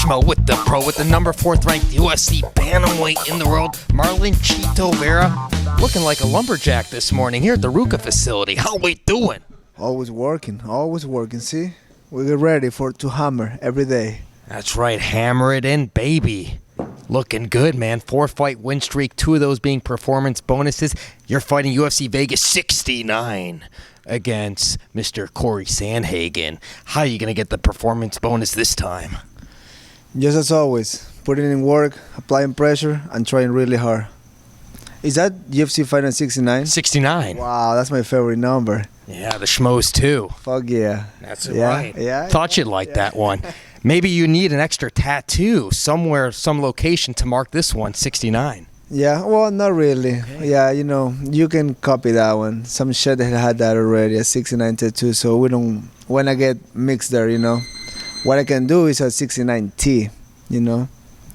Schmo with the pro, with the number 4th ranked UFC Bantamweight in the world, Marlon Chito Vera, looking like a lumberjack this morning here at the RVCA facility. How we doing? Always working. See, we get ready to hammer every day. That's right, hammer it in, baby. Looking good, man. 4-fight win streak, 2 of those being performance bonuses. You're fighting UFC Vegas 69 against Mr. Cory Sandhagen. How are you going to get the performance bonus this time? Just as always, putting in work, applying pressure, and trying really hard. Is that UFC fighting 69? 69. Wow, that's my favorite number. Yeah, the Schmoes too. Fuck yeah. That's yeah, right. Yeah. Thought you'd like that one. Maybe you need an extra tattoo somewhere, some location to mark this one, 69. Yeah, well, not really. Yeah, you can copy that one. Some shit that had that already, a 69 tattoo, so we don't want to get mixed there, What I can do is a 69T,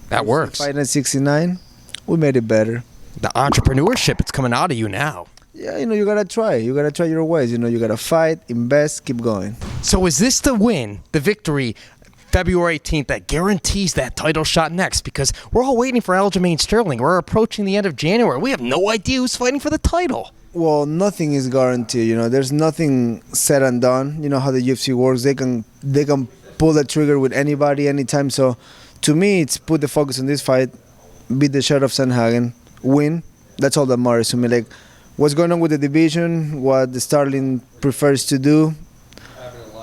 That works. Fighting at 69, we made it better. The entrepreneurship, it's coming out of you now. Yeah, you got to try. You got to try your ways. You got to fight, invest, keep going. So is this the win, the victory, February 18th, that guarantees that title shot next? Because we're all waiting for Aljamain Sterling. We're approaching the end of January. We have no idea who's fighting for the title. Well, nothing is guaranteed. There's nothing said and done. You know how the UFC works. They can pull the trigger with anybody, anytime. So to me, it's put the focus on this fight, beat the shit of Sandhagen, win. That's all that matters to me. Like, what's going on with the division, what the Sterling prefers to do,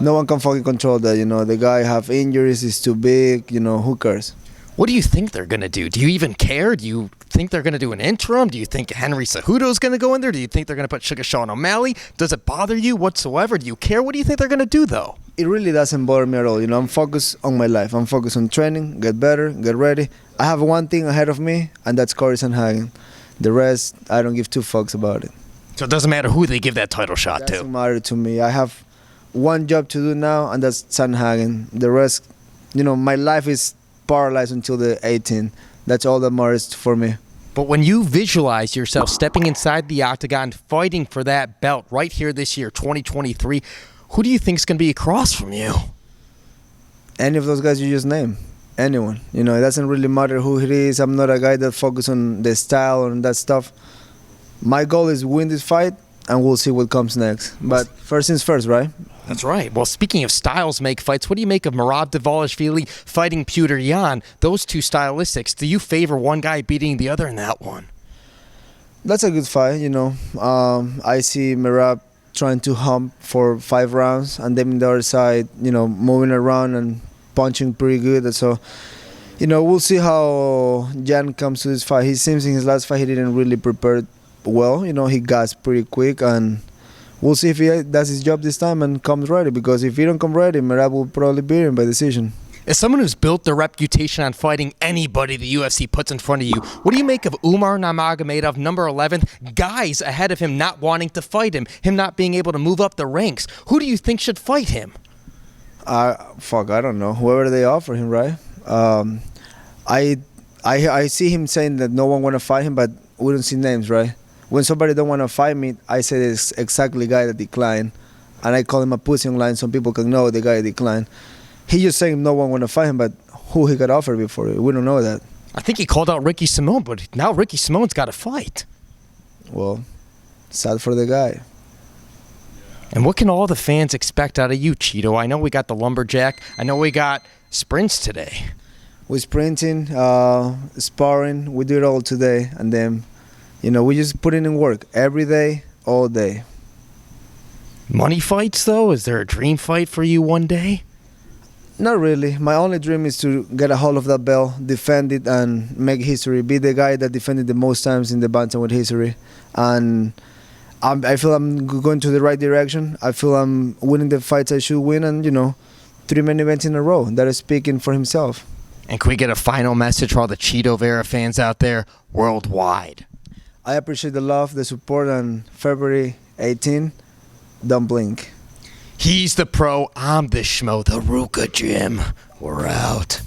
no one can fucking control that. The guy have injuries, he's too big, who cares? What do you think they're going to do? Do you even care? Do you think they're going to do an interim? Do you think Henry Cejudo's going to go in there? Do you think they're going to put Sugar Sean O'Malley? Does it bother you whatsoever? Do you care? What do you think they're going to do, though? It really doesn't bother me at all. I'm focused on my life. I'm focused on training, get better, get ready. I have one thing ahead of me, and that's Cory Sandhagen. The rest, I don't give 2 fucks about it. So it doesn't matter who they give that title shot to? It doesn't matter to me. I have one job to do now, and that's Sandhagen. The rest, my life is paralyzed until the 18th. That's all that matters for me. But when you visualize yourself stepping inside the octagon, fighting for that belt right here this year, 2023, who do you think is going to be across from you? Any of those guys you just named. Anyone. It doesn't really matter who it is. I'm not a guy that focuses on the style and that stuff. My goal is win this fight, and we'll see what comes next. But first things first, right? That's right. Well, speaking of styles make fights, what do you make of Merab Devalshvili fighting Petr Yan? Those two stylistics, do you favor one guy beating the other in that one? That's a good fight, I see Merab trying to hump for 5 rounds, and then on the other side, moving around and punching pretty good. So, we'll see how Yan comes to this fight. He seems in his last fight he didn't really prepare well. He gassed pretty quick, and we'll see if he does his job this time and comes ready, because if he don't come ready, Merab will probably beat him by decision. As someone who's built their reputation on fighting anybody the UFC puts in front of you, what do you make of Umar Nurmagomedov, number 11, guys ahead of him not wanting to fight him not being able to move up the ranks? Who do you think should fight him? I don't know. Whoever they offer him, right? I see him saying that no one want to fight him, but we don't see names, right? When somebody don't want to fight me, I say it's exactly the guy that declined, and I call him a pussy online so people can know the guy declined. He just saying no one want to fight him, but who he got offered before? We don't know that. I think he called out Ricky Simone, but now Ricky Simone's got to fight. Well, sad for the guy. And what can all the fans expect out of you, Chito? I know we got the lumberjack. I know we got sprints today. We're sprinting, sparring. We do it all today, and then, we just put in work every day, all day. Money fights, though? Is there a dream fight for you one day? Not really. My only dream is to get a hold of that belt, defend it, and make history. Be the guy that defended the most times in the Bantamweight history. And I feel I'm going to the right direction. I feel I'm winning the fights I should win, and 3 main events in a row. That is speaking for himself. And can we get a final message for all the Chito Vera fans out there worldwide? I appreciate the love, the support, on February 18. Don't blink. He's the pro, I'm the Schmo, the RVCA Gym. We're out.